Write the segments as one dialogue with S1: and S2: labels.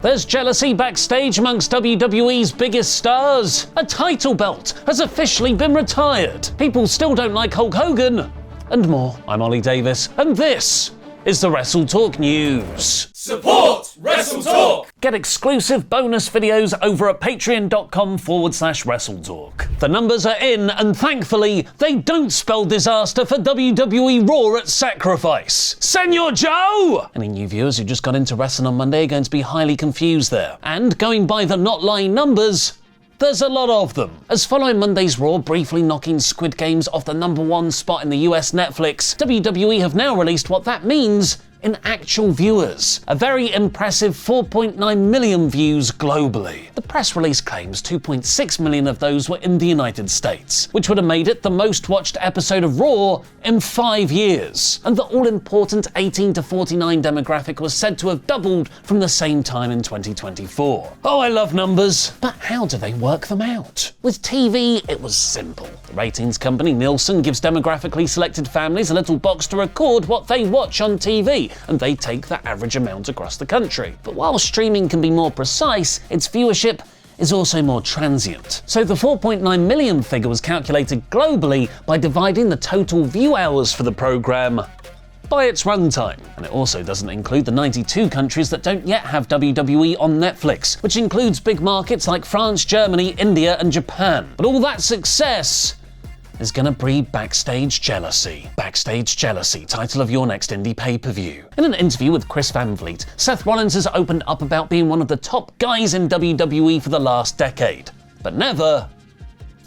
S1: There's jealousy backstage amongst WWE's biggest stars. A title belt has officially been retired. People still don't like Hulk Hogan. And more. I'm Ollie Davis, and this is the WrestleTalk News.
S2: Support WrestleTalk!
S1: Get exclusive bonus videos over at patreon.com/WrestleTalk. The numbers are in, and thankfully, they don't spell disaster for WWE Raw at Sacrifice. Senor Joe! Any new viewers who just got into wrestling on Monday are going to be highly confused there. And going by the not lying numbers, there's a lot of them. As following Monday's Raw briefly knocking Squid Games off the #1 spot in the US Netflix, WWE have now released what that means in actual viewers. A very impressive 4.9 million views globally. The press release claims 2.6 million of those were in the United States, which would have made it the most watched episode of Raw in 5 years. And the all-important 18 to 49 demographic was said to have doubled from the same time in 2024. Oh, I love numbers. But how do they work them out? With TV, it was simple. The ratings company Nielsen gives demographically selected families a little box to record what they watch on TV, and they take the average amount across the country. But while streaming can be more precise, its viewership is also more transient. So the 4.9 million figure was calculated globally by dividing the total view hours for the program by its runtime. And it also doesn't include the 92 countries that don't yet have WWE on Netflix, which includes big markets like France, Germany, India, and Japan. But all that success is gonna breed Backstage Jealousy. Backstage Jealousy, title of your next indie pay-per-view. In an interview with Chris Van Vliet, Seth Rollins has opened up about being one of the top guys in WWE for the last decade, but never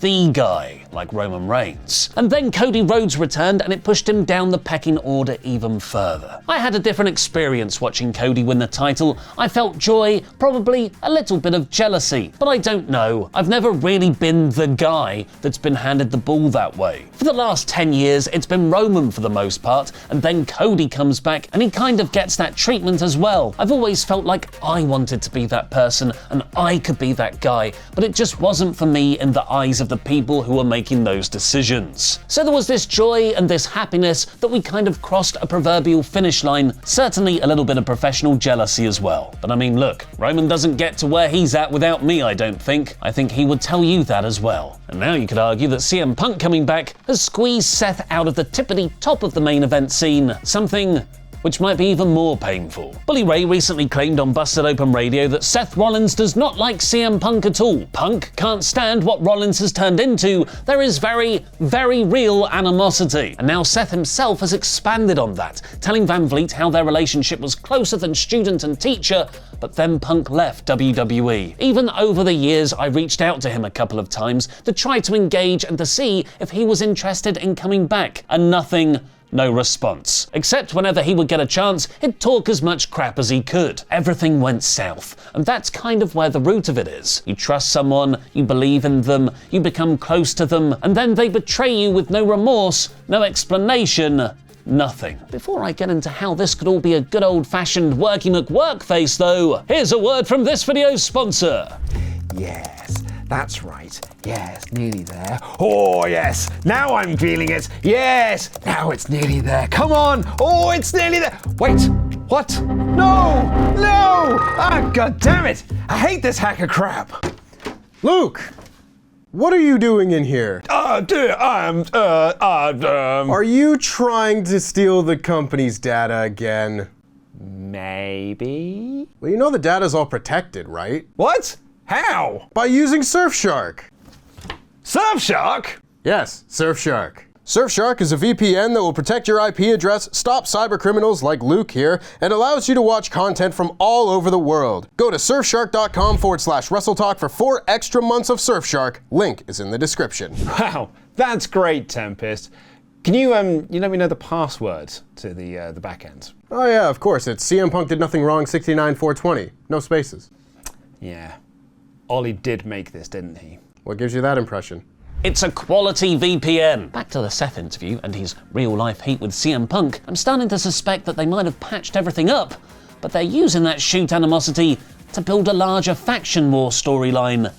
S1: the guy, like Roman Reigns. And then Cody Rhodes returned and it pushed him down the pecking order even further. I had a different experience watching Cody win the title. I felt joy, probably a little bit of jealousy, but I don't know. I've never really been the guy that's been handed the ball that way. For the last 10 years, it's been Roman for the most part, and then Cody comes back and he kind of gets that treatment as well. I've always felt like I wanted to be that person and I could be that guy, but it just wasn't for me in the eyes of the people who were making those decisions. So there was this joy and this happiness that we kind of crossed a proverbial finish line, certainly a little bit of professional jealousy as well. But I mean, look, Roman doesn't get to where he's at without me, I don't think. I think he would tell you that as well. And now you could argue that CM Punk coming back has squeezed Seth out of the tippity top of the main event scene, something which might be even more painful. Bully Ray recently claimed on Busted Open Radio that Seth Rollins does not like CM Punk at all. Punk can't stand what Rollins has turned into. There is very, very real animosity. And now Seth himself has expanded on that, telling Van Vliet how their relationship was closer than student and teacher, but then Punk left WWE. Even over the years, I reached out to him a couple of times to try to engage and to see if he was interested in coming back, and nothing. No response. Except whenever he would get a chance, he'd talk as much crap as he could. Everything went south, and that's kind of where the root of it is. You trust someone, you believe in them, you become close to them, and then they betray you with no remorse, no explanation, nothing. Before I get into how this could all be a good old-fashioned worky McWork face though, here's a word from this video's sponsor.
S3: Yes, that's right. Yes, nearly there. Oh, yes. Now I'm feeling it. Yes. Now it's nearly there. Come on. Oh, it's nearly there. Wait. What? No. No. Ah, God damn it. I hate this hacker crap.
S4: Luke, what are you doing in here?
S3: Are
S4: you trying to steal the company's data again?
S3: Maybe.
S4: Well, you know the data's all protected, right?
S3: What? How?
S4: By using Surfshark.
S3: Surfshark?
S4: Yes, Surfshark. Surfshark is a VPN that will protect your IP address, stop cybercriminals like Luke here, and allows you to watch content from all over the world. Go to surfshark.com/WrestleTalk for 4 extra months of Surfshark. Link is in the description.
S3: Wow, that's great, Tempest. Can you let me know the password to the back end?
S4: Oh yeah, of course. It's CM Punk did nothing wrong 69420. No spaces.
S3: Yeah. Ollie did make this, didn't he?
S4: What gives you that impression?
S1: It's a quality VPN. Back to the Seth interview and his real-life heat with CM Punk, I'm starting to suspect that they might have patched everything up, but they're using that shoot animosity to build a larger faction war storyline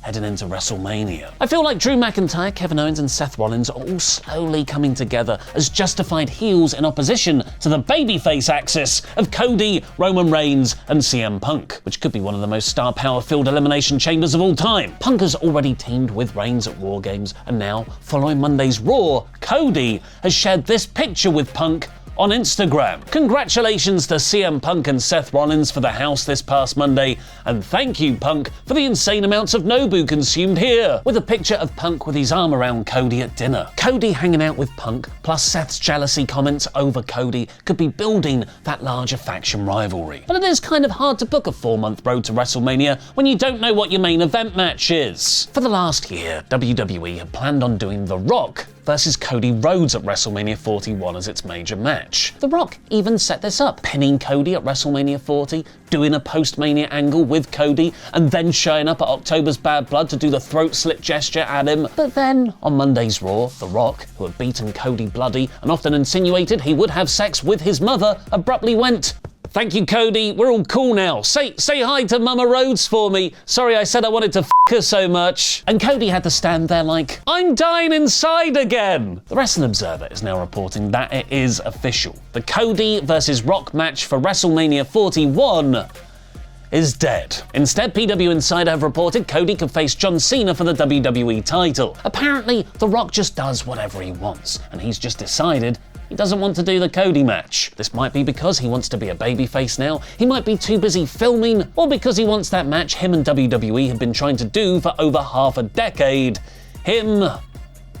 S1: heading into WrestleMania. I feel like Drew McIntyre, Kevin Owens and Seth Rollins are all slowly coming together as justified heels in opposition to the babyface axis of Cody, Roman Reigns and CM Punk, which could be one of the most star power-filled elimination chambers of all time. Punk has already teamed with Reigns at War Games, and now, following Monday's Raw, Cody has shared this picture with Punk on Instagram. Congratulations to CM Punk and Seth Rollins for the house this past Monday, and thank you, Punk, for the insane amounts of Nobu consumed here, with a picture of Punk with his arm around Cody at dinner. Cody hanging out with Punk, plus Seth's jealousy comments over Cody, could be building that larger faction rivalry. But it is kind of hard to book a 4-month road to WrestleMania when you don't know what your main event match is. For the last year, WWE had planned on doing The Rock versus Cody Rhodes at WrestleMania 41 as its major match. The Rock even set this up, pinning Cody at WrestleMania 40, doing a post-Mania angle with Cody, and then showing up at October's Bad Blood to do the throat slit gesture at him. But then, on Monday's Raw, The Rock, who had beaten Cody bloody and often insinuated he would have sex with his mother, abruptly went, "Thank you, Cody. We're all cool now. Say hi to Mama Rhodes for me. Sorry I said I wanted to f her so much." And Cody had to stand there like, "I'm dying inside again." The Wrestling Observer is now reporting that it is official. The Cody versus Rock match for WrestleMania 41 is dead. Instead, PW Insider have reported Cody could face John Cena for the WWE title. Apparently, The Rock just does whatever he wants, and he's just decided he doesn't want to do the Cody match. This might be because he wants to be a babyface now, he might be too busy filming, or because he wants that match him and WWE have been trying to do for over half a decade. Him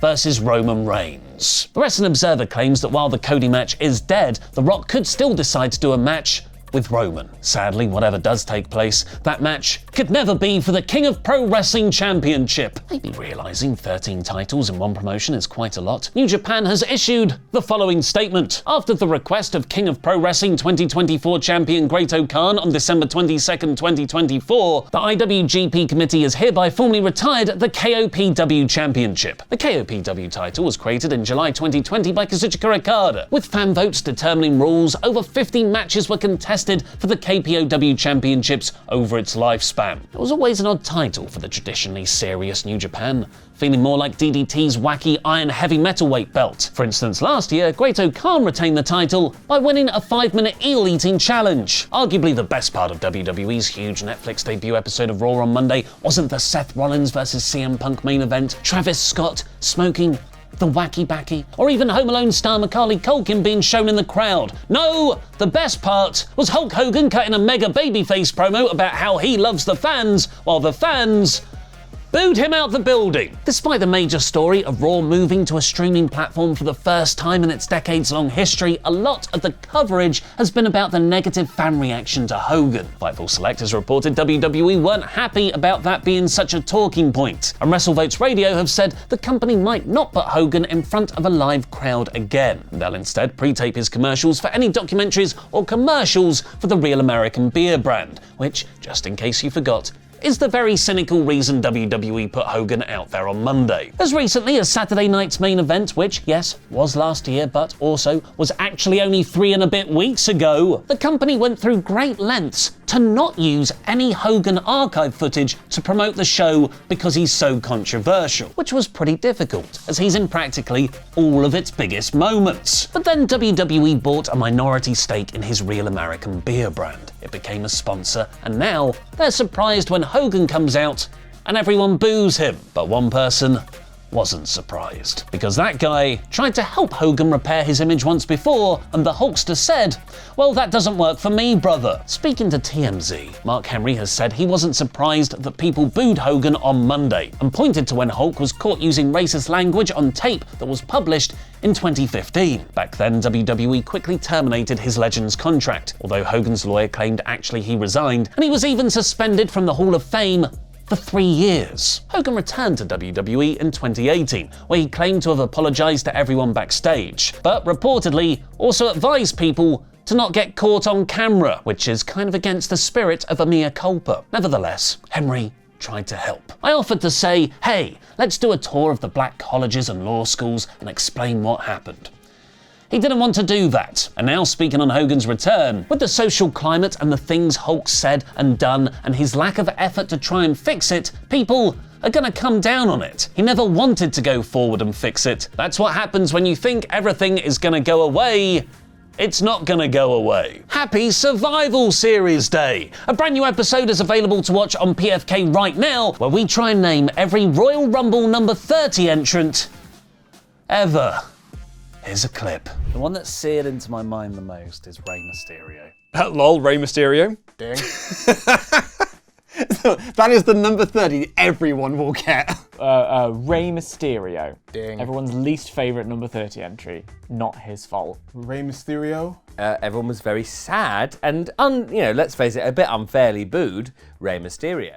S1: versus Roman Reigns. The Wrestling Observer claims that while the Cody match is dead, The Rock could still decide to do a match with Roman. Sadly, whatever does take place, that match could never be for the King of Pro Wrestling Championship. Maybe realizing 13 titles in one promotion is quite a lot, New Japan has issued the following statement. After the request of King of Pro Wrestling 2024 champion Great-O-Khan on December 22nd, 2024, the IWGP committee has hereby formally retired the KOPW Championship. The KOPW title was created in July 2020 by Kazuchika Okada. With fan votes determining rules, over 50 matches were contested for the KPOW Championships over its lifespan. It was always an odd title for the traditionally serious New Japan, feeling more like DDT's wacky iron heavy metalweight belt. For instance, last year, Great-O-Khan retained the title by winning a 5-minute eel-eating challenge. Arguably the best part of WWE's huge Netflix debut episode of Raw on Monday wasn't the Seth Rollins versus CM Punk main event, Travis Scott smoking the wacky backy, or even Home Alone star Macaulay Culkin being shown in the crowd. No, the best part was Hulk Hogan cutting a mega babyface promo about how he loves the fans, while the fans booed him out the building. Despite the major story of Raw moving to a streaming platform for the first time in its decades-long history, a lot of the coverage has been about the negative fan reaction to Hogan. Fightful Select has reported WWE weren't happy about that being such a talking point, and WrestleVotes Radio have said the company might not put Hogan in front of a live crowd again. They'll instead pre-tape his commercials for any documentaries or commercials for the Real American Beer brand, which, just in case you forgot, is the very cynical reason WWE put Hogan out there on Monday. As recently as Saturday night's main event, which, yes, was last year, but also was actually only 3 and a bit weeks ago, the company went through great lengths to not use any Hogan archive footage to promote the show because he's so controversial, which was pretty difficult, as he's in practically all of its biggest moments. But then WWE bought a minority stake in his Real American Beer brand. It became a sponsor, and now they're surprised when Hogan comes out and everyone boos him. But one person wasn't surprised, because that guy tried to help Hogan repair his image once before, and the Hulkster said, "Well, that doesn't work for me, brother." Speaking to TMZ, Mark Henry has said he wasn't surprised that people booed Hogan on Monday, and pointed to when Hulk was caught using racist language on tape that was published in 2015. Back then, WWE quickly terminated his Legends contract, although Hogan's lawyer claimed actually he resigned, and he was even suspended from the Hall of Fame for 3 years. Hogan returned to WWE in 2018, where he claimed to have apologized to everyone backstage, but reportedly also advised people to not get caught on camera, which is kind of against the spirit of a mea culpa. Nevertheless, Henry tried to help. I offered to say, hey, let's do a tour of the black colleges and law schools and explain what happened. He didn't want to do that. And now, speaking on Hogan's return, with the social climate and the things Hulk said and done and his lack of effort to try and fix it, people are gonna come down on it. He never wanted to go forward and fix it. That's what happens when you think everything is gonna go away. It's not gonna go away. Happy Survival Series Day! A brand new episode is available to watch on PFK right now, where we try and name every Royal Rumble number 30 entrant ever. Here's a clip.
S5: The one that's seared into my mind the most is Rey Mysterio.
S6: Lol, Rey Mysterio.
S4: Ding.
S6: That is the number 30 everyone will get.
S7: Rey Mysterio.
S4: Ding.
S7: Everyone's least favourite number 30 entry. Not his fault.
S8: Rey Mysterio.
S5: Everyone was very sad and, let's face it, a bit unfairly booed Rey Mysterio.